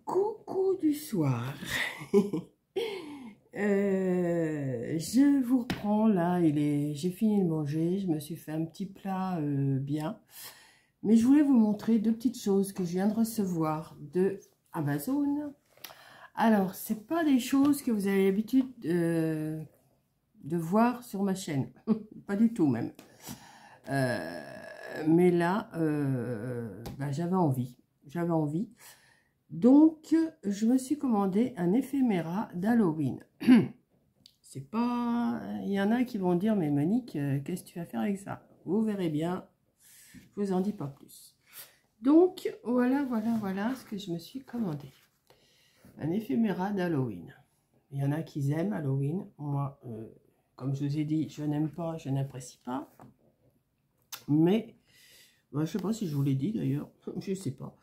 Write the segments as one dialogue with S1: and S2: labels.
S1: Coucou du soir. Je vous reprends là, j'ai fini de manger, je me suis fait un petit plat bien. Mais je voulais vous montrer deux petites choses que je viens de recevoir de Amazon. Alors, c'est pas des choses que vous avez l'habitude de voir sur ma chaîne. Pas du tout même. Mais là, j'avais envie. Donc, je me suis commandé un éphéméra d'Halloween. C'est pas... Il y en a qui vont dire, mais Monique, qu'est-ce que tu vas faire avec ça? Vous verrez bien. Je vous en dis pas plus. Donc, voilà ce que je me suis commandé. Un éphéméra d'Halloween. Il y en a qui aiment Halloween. Moi, comme je vous ai dit, je n'aime pas, je n'apprécie pas. Mais, je sais pas si je vous l'ai dit d'ailleurs. Je sais pas.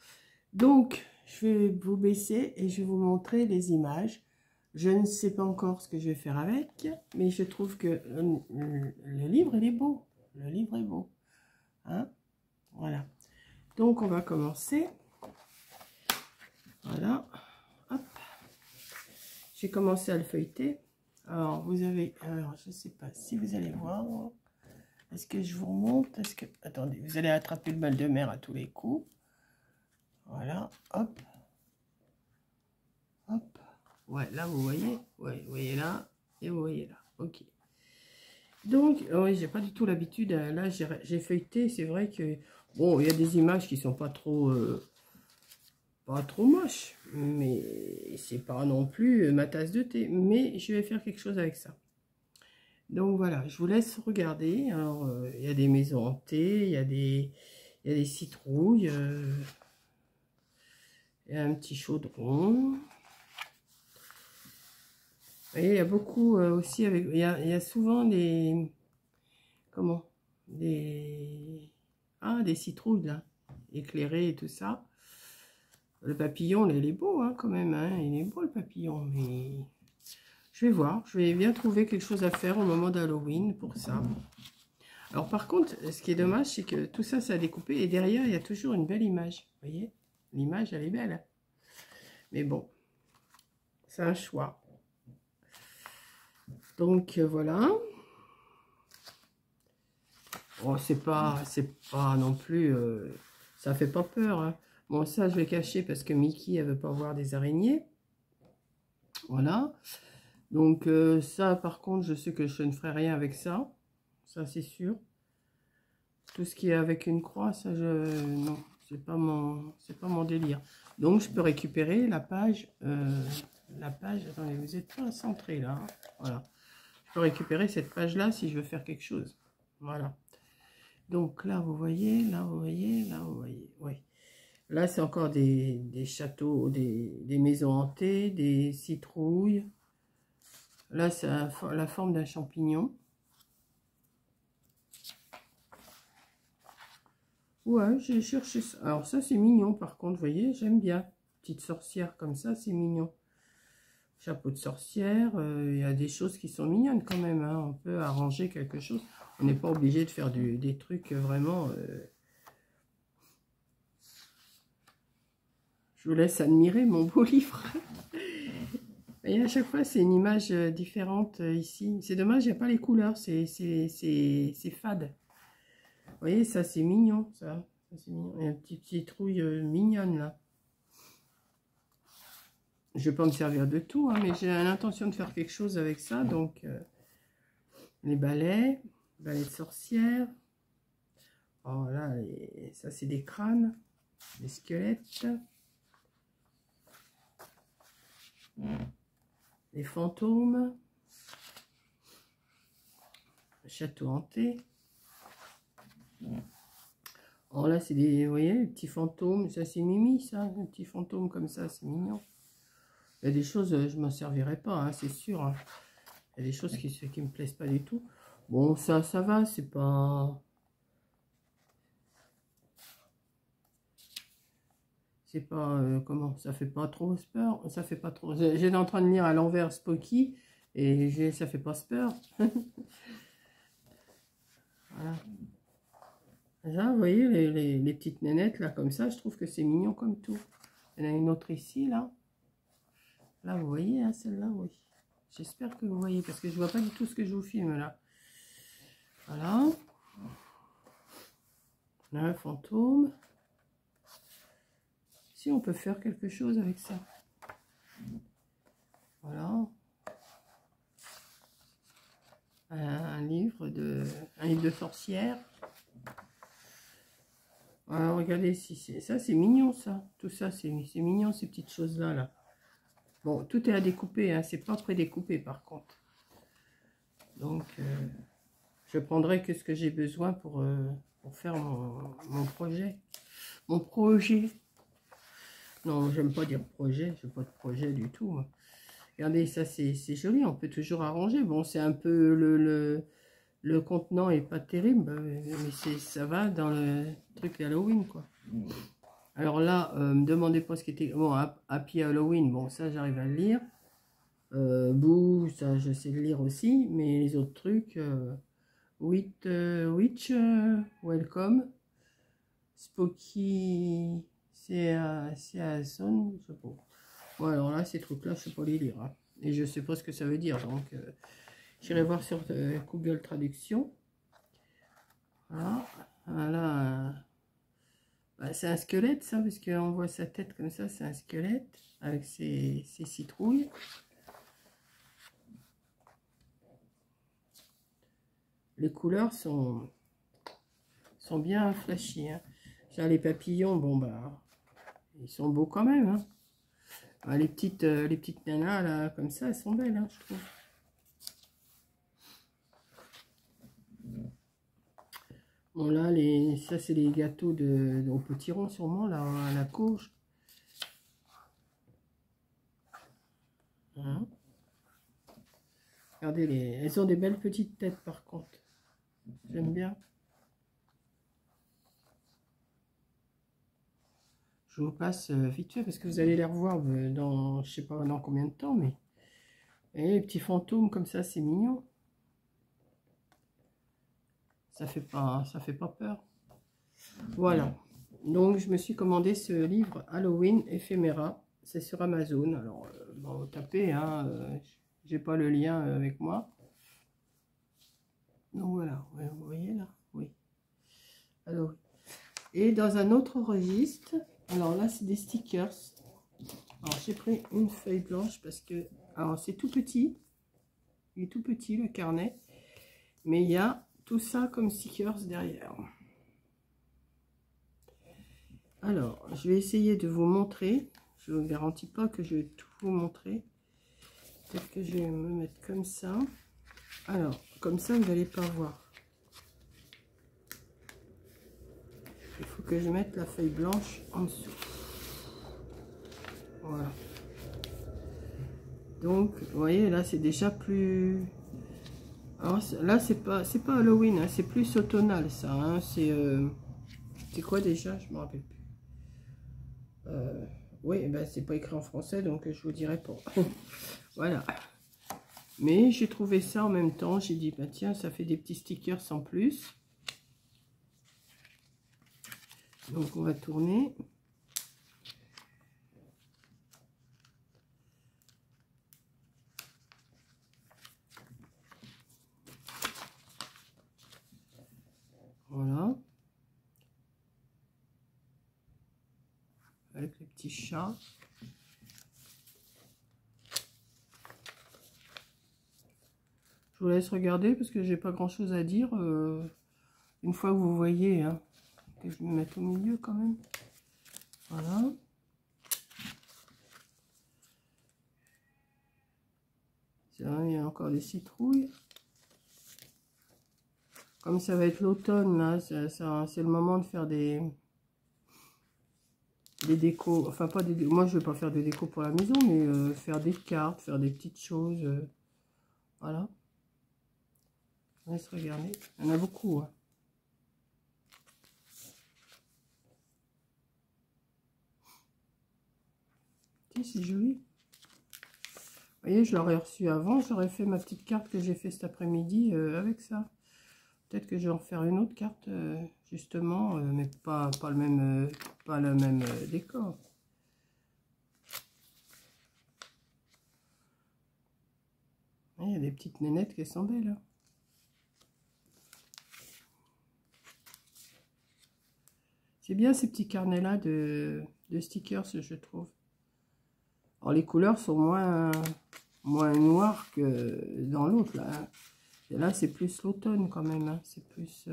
S1: Donc, je vais vous baisser et je vais vous montrer les images. Je ne sais pas encore ce que je vais faire avec, mais je trouve que le livre, il est beau. Le livre est beau. Hein? Voilà. Donc, on va commencer. Voilà. Hop. J'ai commencé à le feuilleter. Alors, vous avez... Alors, je ne sais pas si vous allez voir. Est-ce que je vous remonte? Est-ce que... Attendez, vous allez attraper le mal de mer à tous les coups. Voilà. Hop. Hop. Ouais, là, vous voyez. Ouais, vous voyez là. Et vous voyez là. Ok. Donc, oui, j'ai pas du tout l'habitude. Là, j'ai feuilleté. C'est vrai que... Bon, il y a des images qui sont pas trop moches. Mais c'est pas non plus ma tasse de thé. Mais je vais faire quelque chose avec ça. Donc, voilà. Je vous laisse regarder. Alors, il y a des maisons hantées. Il y a des citrouilles. Il y a un petit chaudron. Et il y a beaucoup aussi avec... Il y a souvent des... Comment? Des citrouilles là. Éclairées et tout ça. Le papillon, il est beau hein, quand même. Hein, il est beau le papillon. Mais je vais voir. Je vais bien trouver quelque chose à faire au moment d'Halloween pour ça. Alors par contre, ce qui est dommage, c'est que tout ça, ça a découpé. Et derrière, il y a toujours une belle image. Vous voyez? L'image, elle est belle. Mais bon, c'est un choix. Donc voilà. Bon, c'est pas non plus, ça fait pas peur. Hein. Bon, ça je vais cacher parce que Mickey elle veut pas voir des araignées. Voilà. Donc ça par contre, je sais que je ne ferai rien avec ça. Ça c'est sûr. Tout ce qui est avec une croix, ça non, c'est pas mon délire. Donc je peux récupérer la page. Attendez, vous êtes pas centré là. Hein. Voilà. Je peux récupérer cette page là si je veux faire quelque chose. Voilà. Donc là, vous voyez, là, vous voyez, là, vous voyez. Oui. Là, c'est encore des châteaux, des maisons hantées, des citrouilles. Là, c'est la forme d'un champignon. Ouais, j'ai cherché ça. Alors ça, c'est mignon, par contre, vous voyez, j'aime bien. Petite sorcière comme ça, c'est mignon. Chapeau de sorcière, il y a des choses qui sont mignonnes quand même. Hein. On peut arranger quelque chose. On n'est pas obligé de faire des trucs vraiment... Je vous laisse admirer mon beau livre. Et à chaque fois, c'est une image différente ici. C'est dommage, il n'y a pas les couleurs. C'est fade. Vous voyez, ça, c'est mignon. Ça c'est mignon. Il y a une petite citrouille mignonne, là. Je ne vais pas me servir de tout, hein, mais j'ai l'intention de faire quelque chose avec ça. Donc, les balais de sorcière. Oh là, ça, c'est des crânes, des squelettes. Les fantômes, le château hanté. Oh là, c'est des, vous voyez, les petits fantômes. Ça, c'est Mimi, ça. Un petit fantôme comme ça, c'est mignon. Il y a des choses, je ne m'en servirai pas, hein, c'est sûr. Hein. Il y a des choses qui me plaisent pas du tout. Bon, ça va, c'est pas... C'est pas, comment, ça fait pas trop peur. Ça fait pas trop... J'étais en train de lire à l'envers Spooky, et ça fait pas peur. Voilà. Là, vous voyez, les petites nénettes, là, comme ça, je trouve que c'est mignon comme tout. Il y en a une autre ici, là. Là, vous voyez, hein, celle-là, oui. J'espère que vous voyez, parce que je vois pas du tout ce que je vous filme, là. Voilà. Là, un fantôme. Si, on peut faire quelque chose avec ça. Voilà. Un livre de sorcière. Alors, regardez, si ça, c'est mignon, ça. Tout ça, c'est mignon, ces petites choses-là, là. Bon, tout est à découper, hein. C'est pas prédécoupé, par contre. Donc, je prendrai que ce que j'ai besoin pour faire mon projet. Mon projet. Non, j'aime pas dire projet. Je n'ai pas de projet du tout, moi. Regardez, ça, c'est joli. On peut toujours arranger. Bon, c'est un peu... Le contenant est pas terrible, mais ça va dans le truc Halloween, quoi. Alors là, me demandez pas ce qui était... Bon, Happy Halloween, bon, ça, j'arrive à le lire. Boo, ça, je sais le lire aussi. Mais les autres trucs... Witch, Welcome. Spooky... C'est à Son, je sais pas. Bon, alors là, ces trucs-là, je sais pas les lire. Hein. Et je sais pas ce que ça veut dire, donc... J'irai voir sur Google Traduction. Voilà. Voilà. Bah, c'est un squelette, ça, parce qu'on voit sa tête comme ça. C'est un squelette avec ses citrouilles. Les couleurs sont bien flashy. Hein. Là, les papillons, bon, bah, ils sont beaux quand même. Hein. Bah, les petites nanas, là, comme ça, elles sont belles, hein, je trouve. Bon là, ça c'est les gâteaux au potiron sûrement, là, à la courge. Hein. Regardez, elles ont des belles petites têtes par contre. J'aime bien. Je vous passe vite fait parce que vous allez les revoir dans, je sais pas dans combien de temps, mais... Et les petits fantômes comme ça, c'est mignon. Ça fait pas peur. Voilà. Donc, je me suis commandé ce livre Halloween Ephéméra. C'est sur Amazon. Alors, bon, tapez, hein. J'ai pas le lien avec moi. Donc, voilà. Ouais, vous voyez là? Oui. Alors, et dans un autre registre, alors là, c'est des stickers. Alors, j'ai pris une feuille blanche parce que... Alors, c'est tout petit. Il est tout petit, le carnet. Mais il y a tout ça comme stickers derrière. Alors, je vais essayer de vous montrer. Je ne vous garantis pas que je vais tout vous montrer. Peut-être que je vais me mettre comme ça. Alors, comme ça, vous n'allez pas voir. Il faut que je mette la feuille blanche en dessous. Voilà. Donc, vous voyez, là, c'est déjà plus... Alors, là, c'est pas Halloween, hein, c'est plus automnal, ça. Hein, c'est quoi déjà? Je me rappelle plus. Oui, ben, c'est pas écrit en français, donc je vous dirai pas. Voilà. Mais j'ai trouvé ça en même temps. J'ai dit, bah tiens, ça fait des petits stickers sans plus. Donc, on va tourner. Voilà. Avec le petit chat. Je vous laisse regarder parce que j'ai pas grand chose à dire. Une fois que vous voyez, hein, que je me mette au milieu quand même. Voilà. Il y a encore des citrouilles. Comme ça va être l'automne, là, c'est le moment de faire des décos. Enfin, pas des... Moi, je vais pas faire des décos pour la maison, mais faire des cartes, faire des petites choses. Voilà. On laisse regarder. Il y en a beaucoup. Hein. C'est joli. Vous voyez, je l'aurais reçu avant. J'aurais fait ma petite carte que j'ai fait cet après-midi avec ça. Peut-être que je vais en faire une autre carte, justement, mais pas le même décor. des petites nénettes qui sont belles. Hein. C'est bien ces petits carnets-là de stickers, je trouve. Alors, les couleurs sont moins noires que dans l'autre, là. Hein. Et là, c'est plus l'automne, quand même. Hein. C'est plus...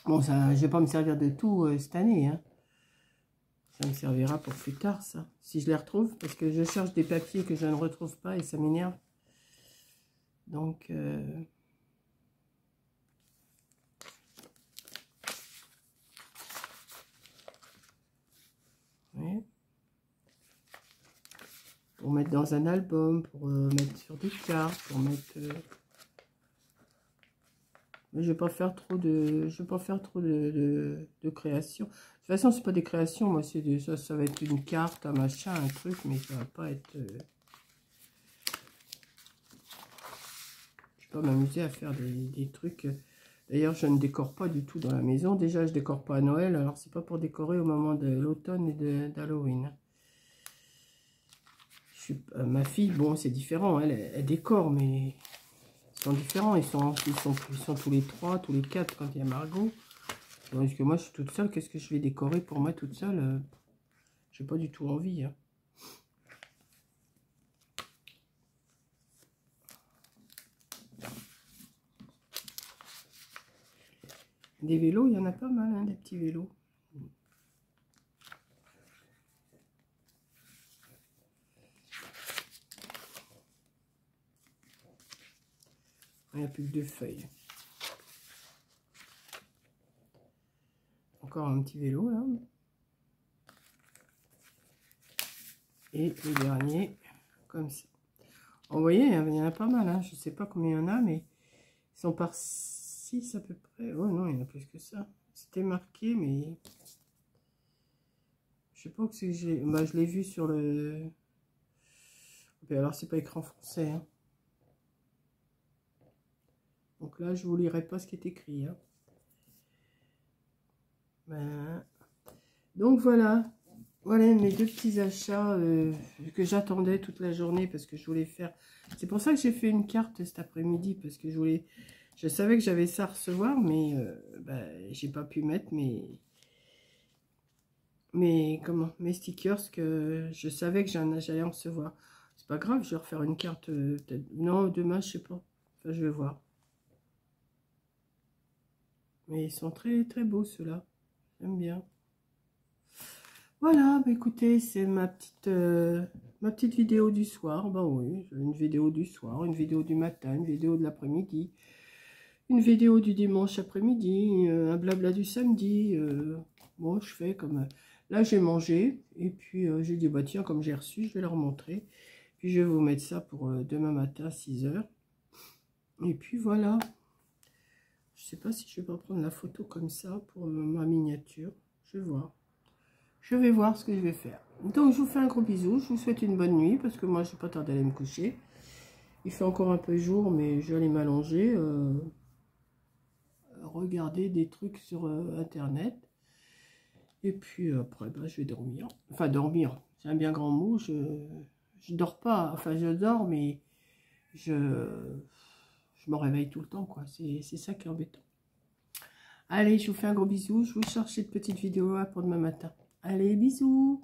S1: Bon, ça, je vais pas me servir de tout cette année. Hein. Ça me servira pour plus tard, ça. Si je les retrouve, parce que je cherche des papiers que je ne retrouve pas et ça m'énerve. Donc... Ouais. Pour mettre dans un album, pour mettre sur des cartes, pour mettre... Mais je vais pas faire trop de... Je vais pas faire trop de création. De toute façon, c'est pas des créations, moi, c'est des... Ça va être une carte, un machin, un truc, mais ça va pas être... Je vais pas m'amuser à faire des trucs... D'ailleurs, je ne décore pas du tout dans la maison. Déjà, je décore pas à Noël, alors c'est pas pour décorer au moment de l'automne et d'Halloween. Ma fille, bon, c'est différent, elle décore, mais ils sont différents. Ils sont tous les 3, tous les 4 quand il y a Margot. Parce que moi, je suis toute seule. Qu'est-ce que je vais décorer pour moi toute seule? J'ai pas du tout envie. Hein. Des vélos, il y en a pas mal, hein, des petits vélos. Il n'y a plus que 2 feuilles. Encore un petit vélo, là. Et le dernier, comme ça. Vous voyez, il y en a pas mal. Hein. Je ne sais pas combien il y en a, mais ils sont par 6 à peu près. Oh non, il y en a plus que ça. C'était marqué, mais... Je sais pas où c'est que j'ai... Bah, je l'ai vu sur le... Mais alors, c'est pas écran français. Hein. Donc là, je vous lirai pas ce qui est écrit. Hein. Ben... Donc voilà. Voilà mes 2 petits achats que j'attendais toute la journée parce que je voulais faire... C'est pour ça que j'ai fait une carte cet après-midi parce que je savais que j'avais ça à recevoir, mais j'ai pas pu mettre mes stickers que je savais que j'allais en recevoir. C'est pas grave, je vais refaire une carte peut-être... Non, demain, je sais pas. Enfin, je vais voir. Mais ils sont très très beaux ceux-là. J'aime bien. Voilà, bah écoutez, c'est ma petite vidéo du soir. Bah oui, une vidéo du soir, une vidéo du matin, une vidéo de l'après-midi, une vidéo du dimanche après-midi, un blabla du samedi. Bon, je fais comme... Là, j'ai mangé, et puis j'ai dit, bah tiens, comme j'ai reçu, je vais leur montrer. Puis je vais vous mettre ça pour demain matin, 6 h. Et puis voilà. Je sais pas si je vais pas prendre la photo comme ça pour ma miniature. Je vais voir. Je vais voir ce que je vais faire. Donc, je vous fais un gros bisou. Je vous souhaite une bonne nuit parce que moi, je ne vais pas tarder à aller me coucher. Il fait encore un peu jour, mais je vais aller m'allonger. Regarder des trucs sur Internet. Et puis, après, bah, je vais dormir. Enfin, dormir, c'est un bien grand mot. Je dors pas. Enfin, je dors, mais je me réveille tout le temps, quoi. C'est ça qui est embêtant. Allez, je vous fais un gros bisou. Je vous cherche cette petite vidéo là pour demain matin. Allez, bisous!